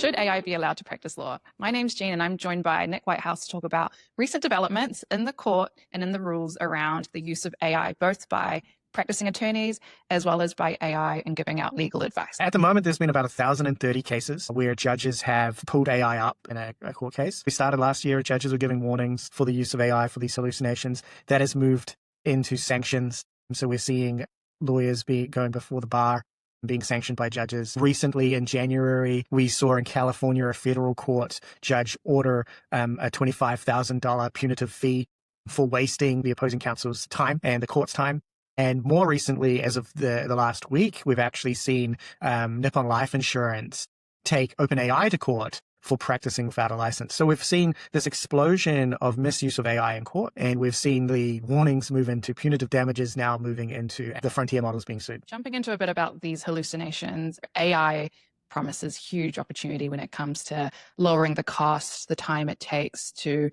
Should AI be allowed to practice law? My name's Jean, and I'm joined by Nick Whitehouse to talk about recent developments in the court and in the rules around the use of AI, both by practicing attorneys as well as by AI and giving out legal advice. At the moment, there's been about 1,030 cases where judges have pulled AI up in a court case. We started last year, judges were giving warnings for the use of AI for these hallucinations. That has moved into sanctions. So we're seeing lawyers going before the bar, being sanctioned by judges. Recently, in January, we saw in California a federal court judge order a $25,000 punitive fee for wasting the opposing counsel's time and the court's time. And more recently, as of the last week, we've actually seen Nippon Life Insurance take OpenAI to court for practicing without a license. So we've seen this explosion of misuse of AI in court, and we've seen the warnings move into punitive damages, now moving into the frontier models being sued. Jumping into a bit about these hallucinations, AI promises huge opportunity when it comes to lowering the costs, the time it takes to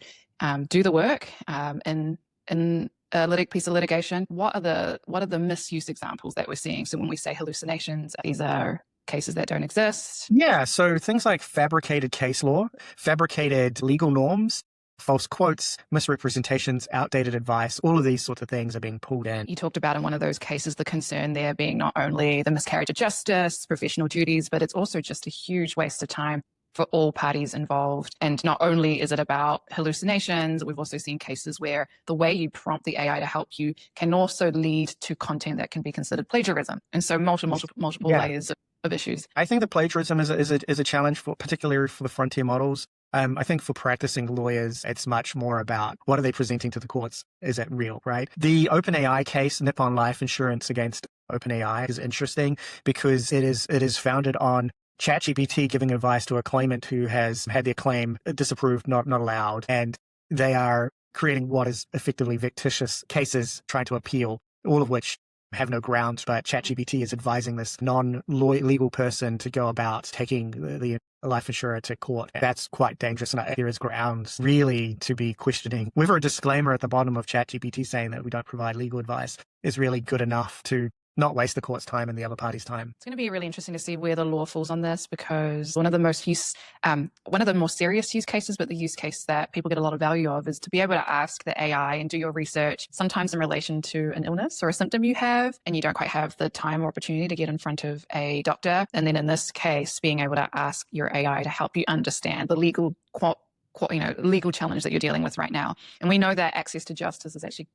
do the work in a piece of litigation. What are the misuse examples that we're seeing? So when we say hallucinations, these are cases that don't exist. Yeah, so things like fabricated case law, fabricated legal norms, false quotes, misrepresentations, outdated advice, all of these sorts of things are being pulled in. You talked about in one of those cases, the concern there being not only the miscarriage of justice, professional duties, but it's also just a huge waste of time for all parties involved. And not only is it about hallucinations, we've also seen cases where the way you prompt the AI to help you can also lead to content that can be considered plagiarism. And so multiple layers of issues. I think the plagiarism is a challenge, particularly for the frontier models. I think for practicing lawyers, it's much more about what are they presenting to the courts? Is it real, right? The OpenAI case, Nippon Life Insurance against OpenAI, is interesting because it is founded on ChatGPT giving advice to a claimant who has had their claim disapproved, not allowed, and they are creating what is effectively fictitious cases trying to appeal, all of which have no grounds, but ChatGPT is advising this non-legal person to go about taking the life insurer to court. That's quite dangerous, and there is grounds really to be questioning whether a disclaimer at the bottom of ChatGPT saying that we don't provide legal advice is really good enough to not waste the court's time and the other party's time. It's going to be really interesting to see where the law falls on this, because one of the more serious use cases, but the use case that people get a lot of value of, is to be able to ask the AI and do your research, sometimes in relation to an illness or a symptom you have, and you don't quite have the time or opportunity to get in front of a doctor. And then in this case, being able to ask your AI to help you understand the legal challenge that you're dealing with right now. And we know that access to justice is actually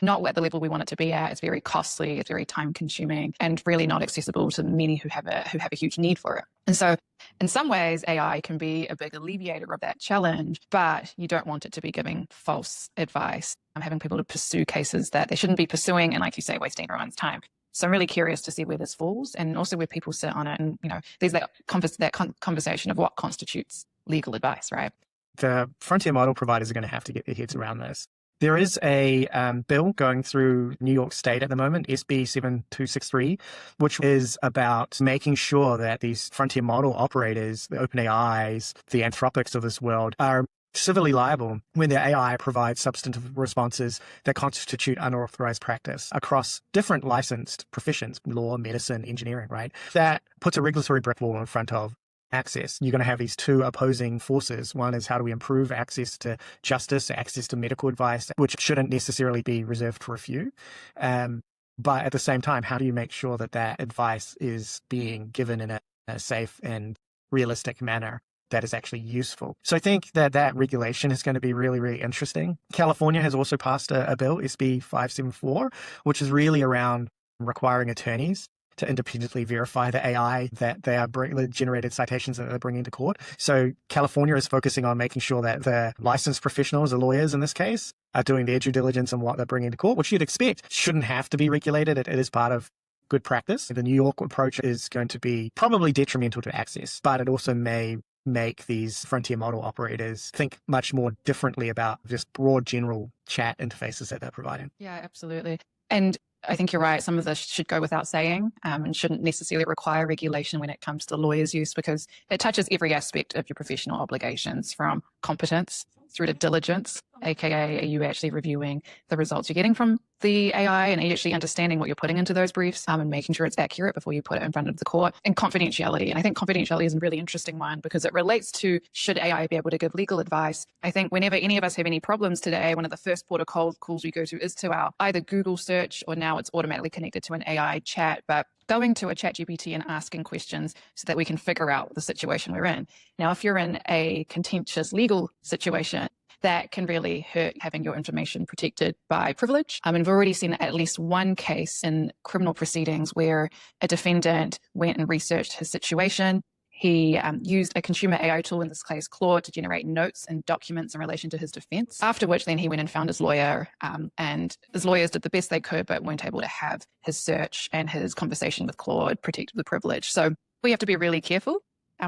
not at the level we want it to be at. It's very costly, it's very time consuming, and really not accessible to many who have a huge need for it. And so in some ways, AI can be a big alleviator of that challenge, but you don't want it to be giving false advice. I'm having people to pursue cases that they shouldn't be pursuing, and like you say, wasting everyone's time. So I'm really curious to see where this falls, and also where people sit on it. And, there's that conversation of what constitutes legal advice, right? The frontier model providers are going to have to get their heads around this. There is a bill going through New York State at the moment, SB 7263, which is about making sure that these frontier model operators, the OpenAIs, the Anthropics of this world, are civilly liable when their AI provides substantive responses that constitute unauthorized practice across different licensed professions, law, medicine, engineering, right? That puts a regulatory brick wall in front of access. You're going to have these two opposing forces. One is how do we improve access to justice, access to medical advice, which shouldn't necessarily be reserved for a few. But at the same time, how do you make sure that that advice is being given in a safe and realistic manner that is actually useful? So I think that regulation is going to be really, really interesting. California has also passed a bill, SB 574, which is really around requiring attorneys to independently verify the AI that they are the generated citations that they're bringing to court. So California is focusing on making sure that the licensed professionals, the lawyers in this case, are doing their due diligence on what they're bringing to court, which you'd expect shouldn't have to be regulated. It is part of good practice. The New York approach is going to be probably detrimental to access, but it also may make these frontier model operators think much more differently about just broad general chat interfaces that they're providing. Yeah, absolutely. And I think you're right. Some of this should go without saying and shouldn't necessarily require regulation when it comes to lawyers' use, because it touches every aspect of your professional obligations, from competence through to diligence AKA, are you actually reviewing the results you're getting from the AI, and are you actually understanding what you're putting into those briefs and making sure it's accurate before you put it in front of the court? And confidentiality. And I think confidentiality is a really interesting one because it relates to, should AI be able to give legal advice? I think whenever any of us have any problems today, one of the first port of calls we go to is to our either Google search, or now it's automatically connected to an AI chat, but going to a chat GPT and asking questions so that we can figure out the situation we're in. Now, if you're in a contentious legal situation, that can really hurt having your information protected by privilege. And we've already seen at least one case in criminal proceedings where a defendant went and researched his situation. He used a consumer AI tool, in this case Claude, to generate notes and documents in relation to his defense, after which then he went and found his lawyer, and his lawyers did the best they could but weren't able to have his search and his conversation with Claude protected with privilege. So we have to be really careful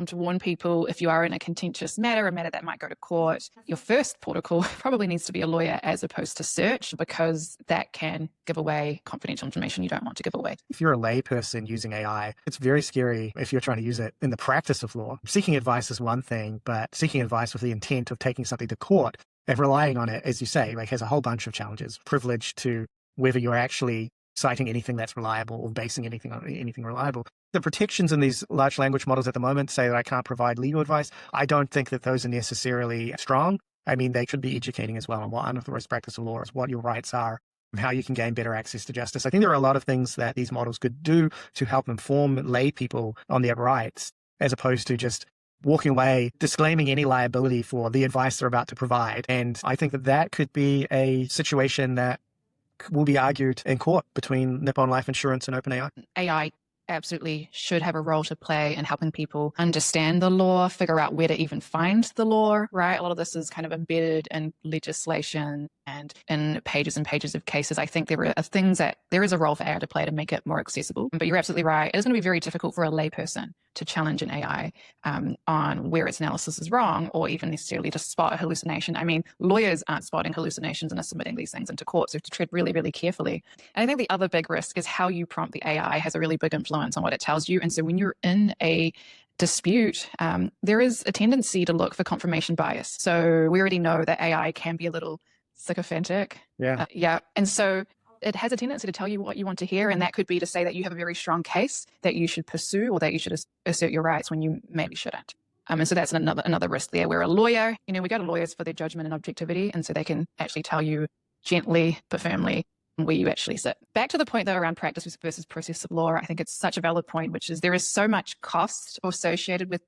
to warn people, if you are in a contentious matter, a matter that might go to court, your first port of call probably needs to be a lawyer as opposed to search, because that can give away confidential information you don't want to give away. If you're a lay person using AI, it's very scary if you're trying to use it in the practice of law. Seeking advice is one thing, but seeking advice with the intent of taking something to court and relying on it, as you say, has a whole bunch of challenges. Privilege to whether you're actually citing anything that's reliable or basing anything on anything reliable. The protections in these large language models at the moment say that I can't provide legal advice. I don't think that those are necessarily strong. I mean, they should be educating as well on what unauthorized practice of law is, what your rights are, and how you can gain better access to justice. I think there are a lot of things that these models could do to help inform lay people on their rights, as opposed to just walking away, disclaiming any liability for the advice they're about to provide. And I think that that could be a situation that will be argued in court between Nippon Life Insurance and OpenAI. AI absolutely should have a role to play in helping people understand the law, figure out where to even find the law, right? A lot of this is kind of embedded in legislation and in pages and pages of cases. I think there are things that there is a role for AI to play to make it more accessible. But you're absolutely right. It is going to be very difficult for a layperson to challenge an AI on where its analysis is wrong, or even necessarily to spot a hallucination. I mean, lawyers aren't spotting hallucinations and are submitting these things into court, so you have to tread really, really carefully. And I think the other big risk is how you prompt the AI has a really big influence on what it tells you. And so when you're in a dispute, there is a tendency to look for confirmation bias. So we already know that AI can be a little sycophantic. Yeah. And so it has a tendency to tell you what you want to hear, and that could be to say that you have a very strong case that you should pursue, or that you should assert your rights when you maybe shouldn't. And so that's another risk there, where a lawyer, we go to lawyers for their judgment and objectivity, and so they can actually tell you gently but firmly where you actually sit. Back to the point, though, around practice versus process of law, I think it's such a valid point, which is there is so much cost associated with,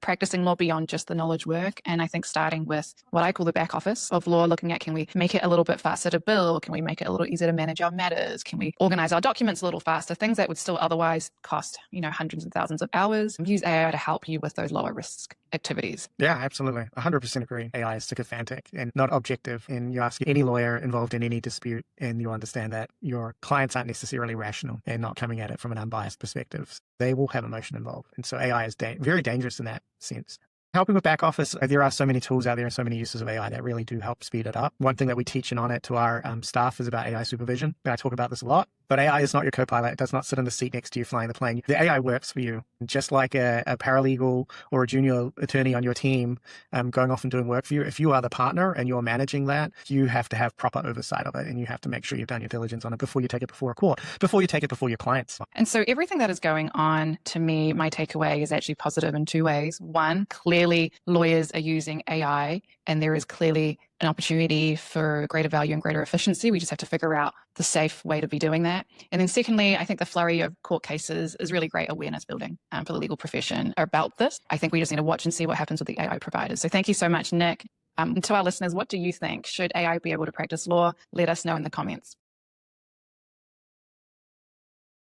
practicing law beyond just the knowledge work. And I think starting with what I call the back office of law, looking at, can we make it a little bit faster to bill? Can we make it a little easier to manage our matters? Can we organize our documents a little faster? Things that would still otherwise cost, hundreds of thousands of hours. Use AI to help you with those lower risk activities. Yeah, absolutely. 100% agree. AI is sycophantic and not objective. And you ask any lawyer involved in any dispute, and you understand that your clients aren't necessarily rational and not coming at it from an unbiased perspective. They will have emotion involved. And so AI is very dangerous in that sense. Helping with back office, there are so many tools out there and so many uses of AI that really do help speed it up. One thing that we teach in On It to our staff is about AI supervision. And I talk about this a lot, but AI is not your co-pilot. It does not sit in the seat next to you flying the plane. The AI works for you, just like a paralegal or a junior attorney on your team going off and doing work for you. If you are the partner and you're managing that, you have to have proper oversight of it, and you have to make sure you've done your diligence on it before you take it before a court, before you take it before your clients. And so everything that is going on, to me, my takeaway is actually positive in two ways. One, clearly lawyers are using AI, and there is clearly an opportunity for greater value and greater efficiency. We just have to figure out the safe way to be doing that. And then secondly, I think the flurry of court cases is really great awareness building for the legal profession about this. I think we just need to watch and see what happens with the AI providers. So thank you so much, Nick. To our listeners, what do you think? Should AI be able to practice law? Let us know in the comments.